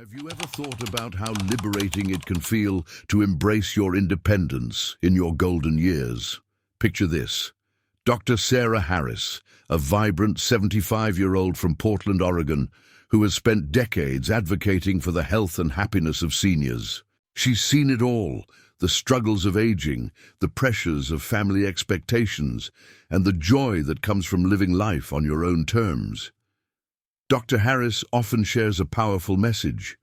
Have you ever thought about how liberating it can feel to embrace your independence in your golden years? Picture this. Dr. Sarah Harris, a vibrant 75-year-old from Portland, Oregon, who has spent decades advocating for the health and happiness of seniors. She's seen it all, the struggles of aging, the pressures of family expectations, and the joy that comes from living life on your own terms. Dr. Harris often shares a powerful message.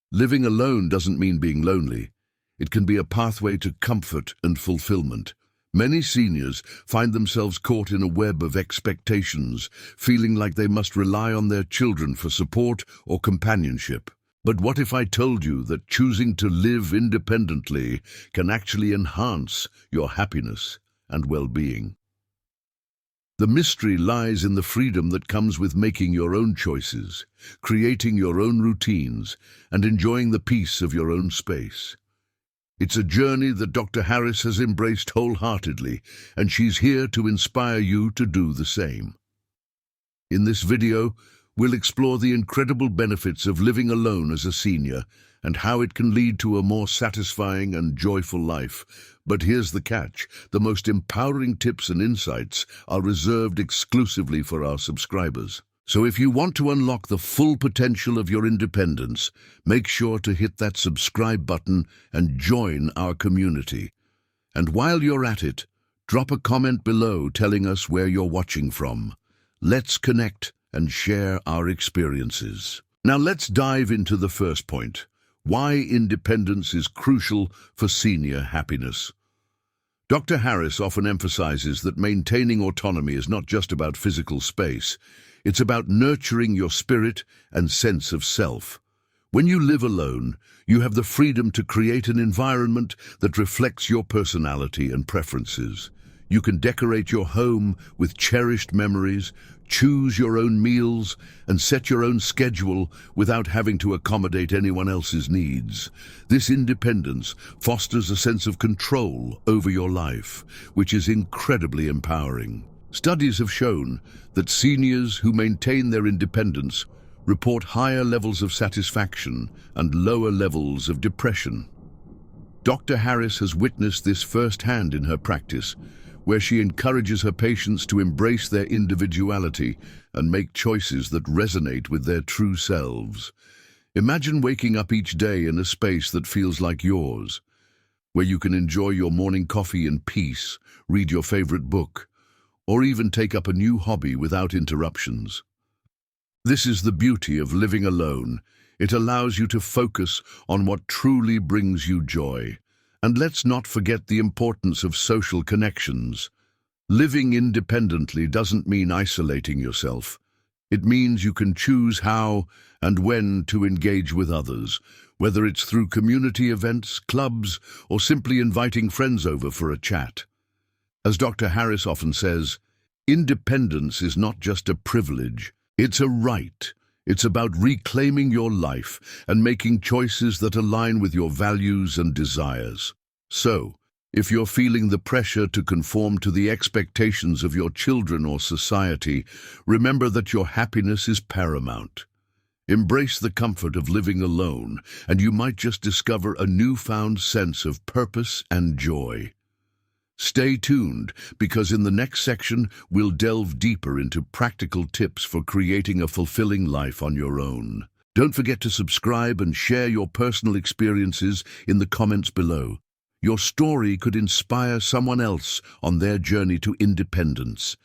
Living alone doesn't mean being lonely. It can be a pathway to comfort and fulfillment. Many seniors find themselves caught in a web of expectations, feeling like they must rely on their children for support or companionship. But what if I told you that choosing to live independently can actually enhance your happiness and well-being? The mystery lies in the freedom that comes with making your own choices, creating your own routines, and enjoying the peace of your own space. It's a journey that Dr. Harris has embraced wholeheartedly, and she's here to inspire you to do the same. In this video, we'll explore the incredible benefits of living alone as a senior and how it can lead to a more satisfying and joyful life. But here's the catch. The most empowering tips and insights are reserved exclusively for our subscribers. So if you want to unlock the full potential of your independence, make sure to hit that subscribe button and join our community. And while you're at it, drop a comment below telling us where you're watching from. Let's connect and share our experiences. Now let's dive into the first point. Why independence is crucial for senior happiness. Dr. Harris often emphasizes that maintaining autonomy is not just about physical space. It's about nurturing your spirit and sense of self. When you live alone, you have the freedom to create an environment that reflects your personality and preferences. You can decorate your home with cherished memories, choose your own meals, and set your own schedule without having to accommodate anyone else's needs. This independence fosters a sense of control over your life, which is incredibly empowering. Studies have shown that seniors who maintain their independence report higher levels of satisfaction and lower levels of depression. Dr. Harris has witnessed this firsthand in her practice, where she encourages her patients to embrace their individuality and make choices that resonate with their true selves. Imagine waking up each day in a space that feels like yours, where you can enjoy your morning coffee in peace, read your favorite book, or even take up a new hobby without interruptions. This is the beauty of living alone. It allows you to focus on what truly brings you joy. And let's not forget the importance of social connections. Living independently doesn't mean isolating yourself. It means you can choose how and when to engage with others, whether it's through community events, clubs, or simply inviting friends over for a chat. As Dr. Harris often says, independence is not just a privilege, it's a right. It's about reclaiming your life and making choices that align with your values and desires. So, if you're feeling the pressure to conform to the expectations of your children or society, remember that your happiness is paramount. Embrace the comfort of living alone, and you might just discover a newfound sense of purpose and joy. Stay tuned, because in the next section, we'll delve deeper into practical tips for creating a fulfilling life on your own. Don't forget to subscribe and share your personal experiences in the comments below. Your story could inspire someone else on their journey to independence.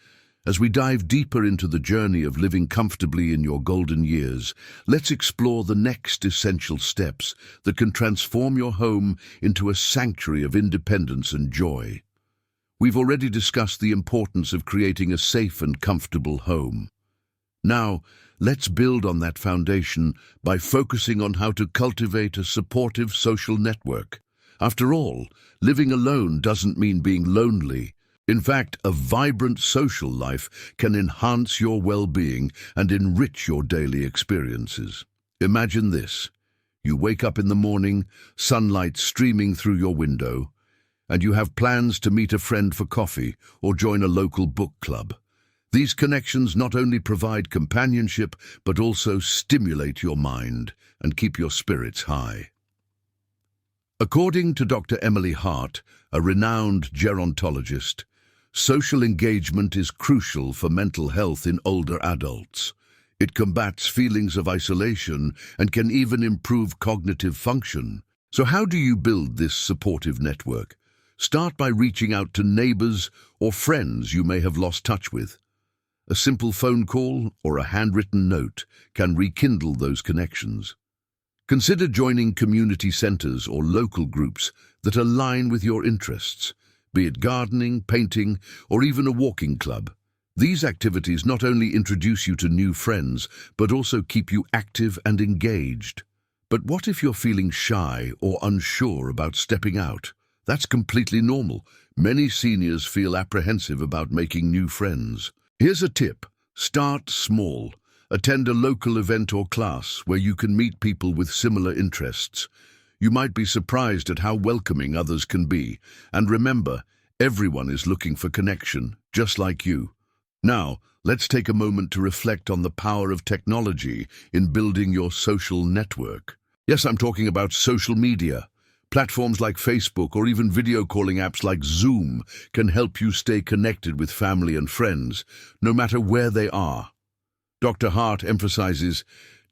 As we dive deeper into the journey of living comfortably in your golden years, let's explore the next essential steps that can transform your home into a sanctuary of independence and joy. We've already discussed the importance of creating a safe and comfortable home. Now, let's build on that foundation by focusing on how to cultivate a supportive social network. After all, living alone doesn't mean being lonely. In fact, a vibrant social life can enhance your well-being and enrich your daily experiences. Imagine this. You wake up in the morning, sunlight streaming through your window, and you have plans to meet a friend for coffee or join a local book club. These connections not only provide companionship, but also stimulate your mind and keep your spirits high. According to Dr. Emily Hart, a renowned gerontologist, social engagement is crucial for mental health in older adults. It combats feelings of isolation and can even improve cognitive function. So how do you build this supportive network? Start by reaching out to neighbors or friends you may have lost touch with. A simple phone call or a handwritten note can rekindle those connections. Consider joining community centers or local groups that align with your interests, be it gardening, painting, or even a walking club. These activities not only introduce you to new friends, but also keep you active and engaged. But what if you're feeling shy or unsure about stepping out? That's completely normal. Many seniors feel apprehensive about making new friends. Here's a tip. Start small. Attend a local event or class where you can meet people with similar interests. You might be surprised at how welcoming others can be. And remember, everyone is looking for connection, just like you. Now, let's take a moment to reflect on the power of technology in building your social network. Yes, I'm talking about social media. Platforms like Facebook or even video calling apps like Zoom can help you stay connected with family and friends, no matter where they are. Dr. Hart emphasizes,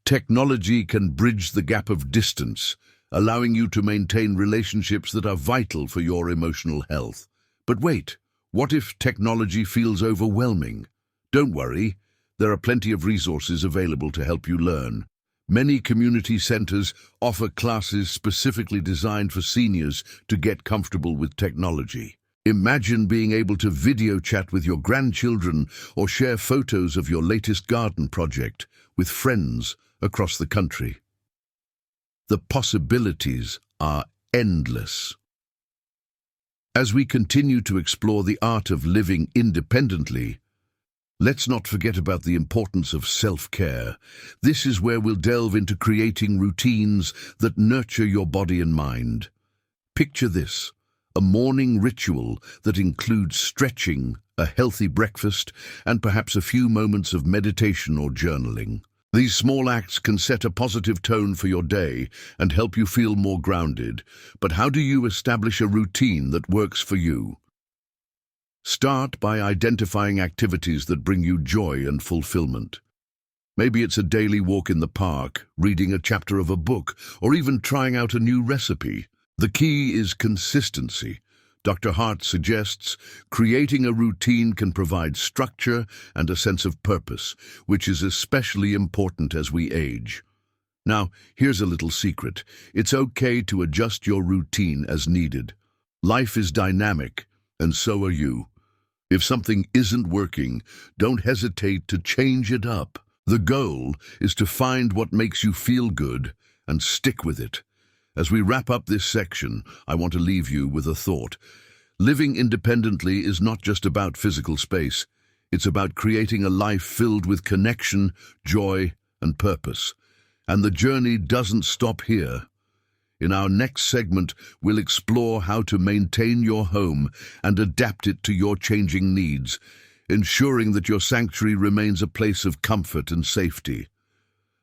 technology can bridge the gap of distance, allowing you to maintain relationships that are vital for your emotional health. But wait, what if technology feels overwhelming? Don't worry, there are plenty of resources available to help you learn. Many community centers offer classes specifically designed for seniors to get comfortable with technology. Imagine being able to video chat with your grandchildren or share photos of your latest garden project with friends across the country. The possibilities are endless. As we continue to explore the art of living independently, let's not forget about the importance of self-care. This is where we'll delve into creating routines that nurture your body and mind. Picture this, a morning ritual that includes stretching, a healthy breakfast, and perhaps a few moments of meditation or journaling. These small acts can set a positive tone for your day and help you feel more grounded. But how do you establish a routine that works for you? Start by identifying activities that bring you joy and fulfillment. Maybe it's a daily walk in the park, reading a chapter of a book, or even trying out a new recipe. The key is consistency. Dr. Hart suggests creating a routine can provide structure and a sense of purpose, which is especially important as we age. Now, here's a little secret. It's okay to adjust your routine as needed. Life is dynamic, and so are you. If something isn't working, don't hesitate to change it up. The goal is to find what makes you feel good and stick with it. As we wrap up this section, I want to leave you with a thought. Living independently is not just about physical space. It's about creating a life filled with connection, joy, and purpose. And the journey doesn't stop here. In our next segment, we'll explore how to maintain your home and adapt it to your changing needs, ensuring that your sanctuary remains a place of comfort and safety.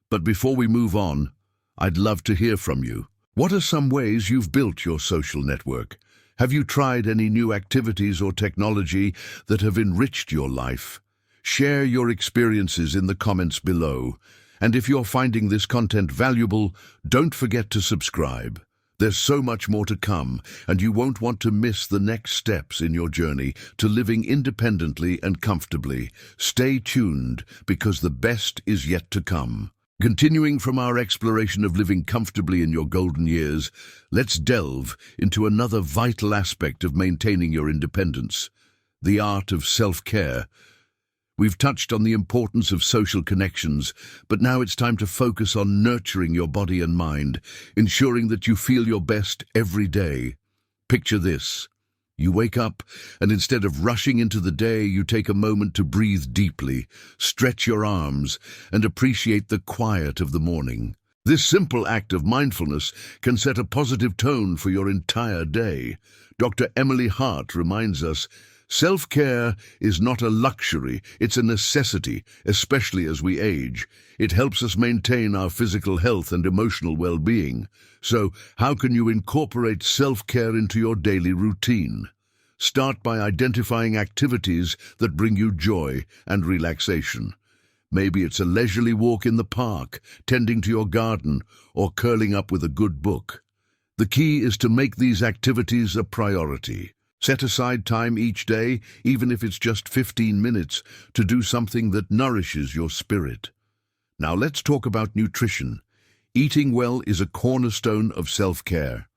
But before we move on, I'd love to hear from you. What are some ways you've built your social network? Have you tried any new activities or technology that have enriched your life? Share your experiences in the comments below. And if you're finding this content valuable, don't forget to subscribe. There's so much more to come, and you won't want to miss the next steps in your journey to living independently and comfortably. Stay tuned, because the best is yet to come. Continuing from our exploration of living comfortably in your golden years, let's delve into another vital aspect of maintaining your independence, the art of self-care. We've touched on the importance of social connections, but now it's time to focus on nurturing your body and mind, ensuring that you feel your best every day. Picture this. You wake up, and instead of rushing into the day, you take a moment to breathe deeply, stretch your arms, and appreciate the quiet of the morning. This simple act of mindfulness can set a positive tone for your entire day. Dr. Emily Hart reminds us Self-care is not a luxury, it's a necessity, especially as we age. It helps us maintain our physical health and emotional well-being. So, how can you incorporate self-care into your daily routine? Start by identifying activities that bring you joy and relaxation. Maybe it's a leisurely walk in the park, tending to your garden, or curling up with a good book. The key is to make these activities a priority. Set aside time each day, even if it's just 15 minutes, to do something that nourishes your spirit. Now let's talk about nutrition. Eating well is a cornerstone of self-care.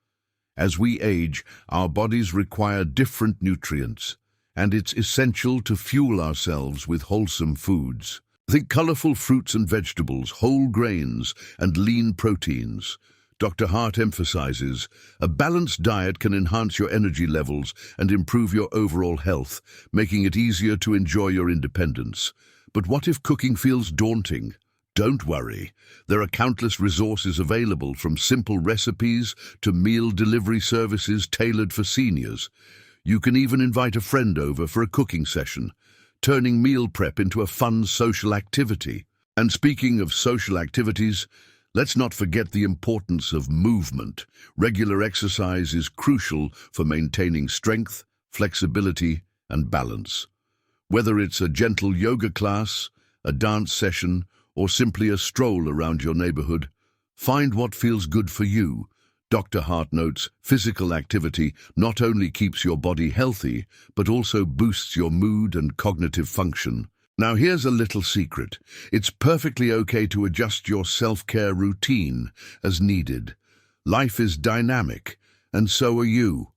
As we age, our bodies require different nutrients, and it's essential to fuel ourselves with wholesome foods. Think colorful fruits and vegetables, whole grains, and lean proteins. Dr. Hart emphasizes, a balanced diet can enhance your energy levels and improve your overall health, making it easier to enjoy your independence. But what if cooking feels daunting? Don't worry. There are countless resources available, from simple recipes to meal delivery services tailored for seniors. You can even invite a friend over for a cooking session, turning meal prep into a fun social activity. And speaking of social activities, let's not forget the importance of movement. Regular exercise is crucial for maintaining strength, flexibility, and balance. Whether it's a gentle yoga class, a dance session, or simply a stroll around your neighborhood, find what feels good for you. Dr. Hart notes, physical activity not only keeps your body healthy, but also boosts your mood and cognitive function. Now here's a little secret. It's perfectly okay to adjust your self-care routine as needed. Life is dynamic, and so are you.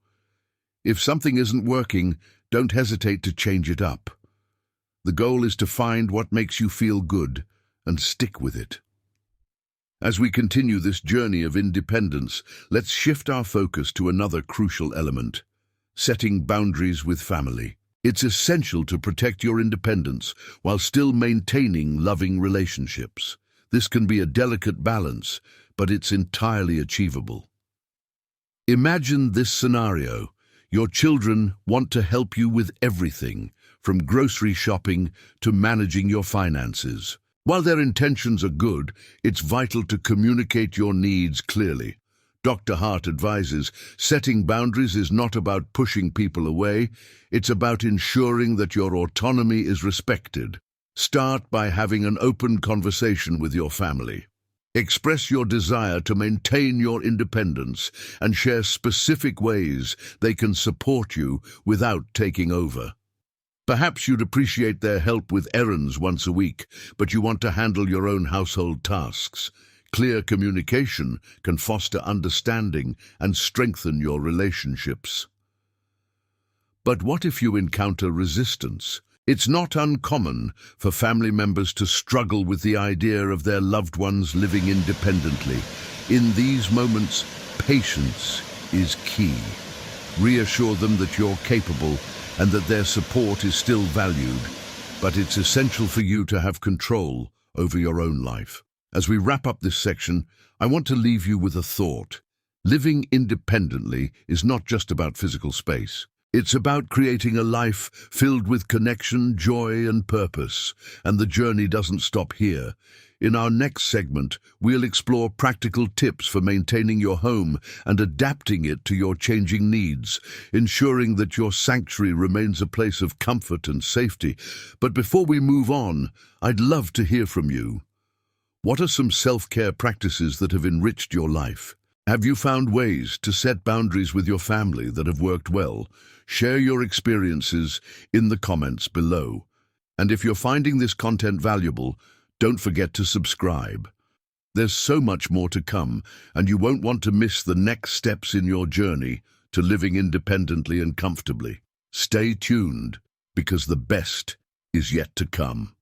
If something isn't working, don't hesitate to change it up. The goal is to find what makes you feel good and stick with it. As we continue this journey of independence, let's shift our focus to another crucial element: setting boundaries with family. It's essential to protect your independence while still maintaining loving relationships. This can be a delicate balance, but it's entirely achievable. Imagine this scenario. Your children want to help you with everything, from grocery shopping to managing your finances. While their intentions are good, it's vital to communicate your needs clearly. Dr. Hart advises, setting boundaries is not about pushing people away, it's about ensuring that your autonomy is respected. Start by having an open conversation with your family. Express your desire to maintain your independence and share specific ways they can support you without taking over. Perhaps you'd appreciate their help with errands once a week, but you want to handle your own household tasks. Clear communication can foster understanding and strengthen your relationships. But what if you encounter resistance? It's not uncommon for family members to struggle with the idea of their loved ones living independently. In these moments, patience is key. Reassure them that you're capable and that their support is still valued, but it's essential for you to have control over your own life. As we wrap up this section, I want to leave you with a thought. Living independently is not just about physical space. It's about creating a life filled with connection, joy, and purpose, and the journey doesn't stop here. In our next segment, we'll explore practical tips for maintaining your home and adapting it to your changing needs, ensuring that your sanctuary remains a place of comfort and safety. But before we move on, I'd love to hear from you. What are some self-care practices that have enriched your life? Have you found ways to set boundaries with your family that have worked well? Share your experiences in the comments below. And if you're finding this content valuable, don't forget to subscribe. There's so much more to come, and you won't want to miss the next steps in your journey to living independently and comfortably. Stay tuned, because the best is yet to come.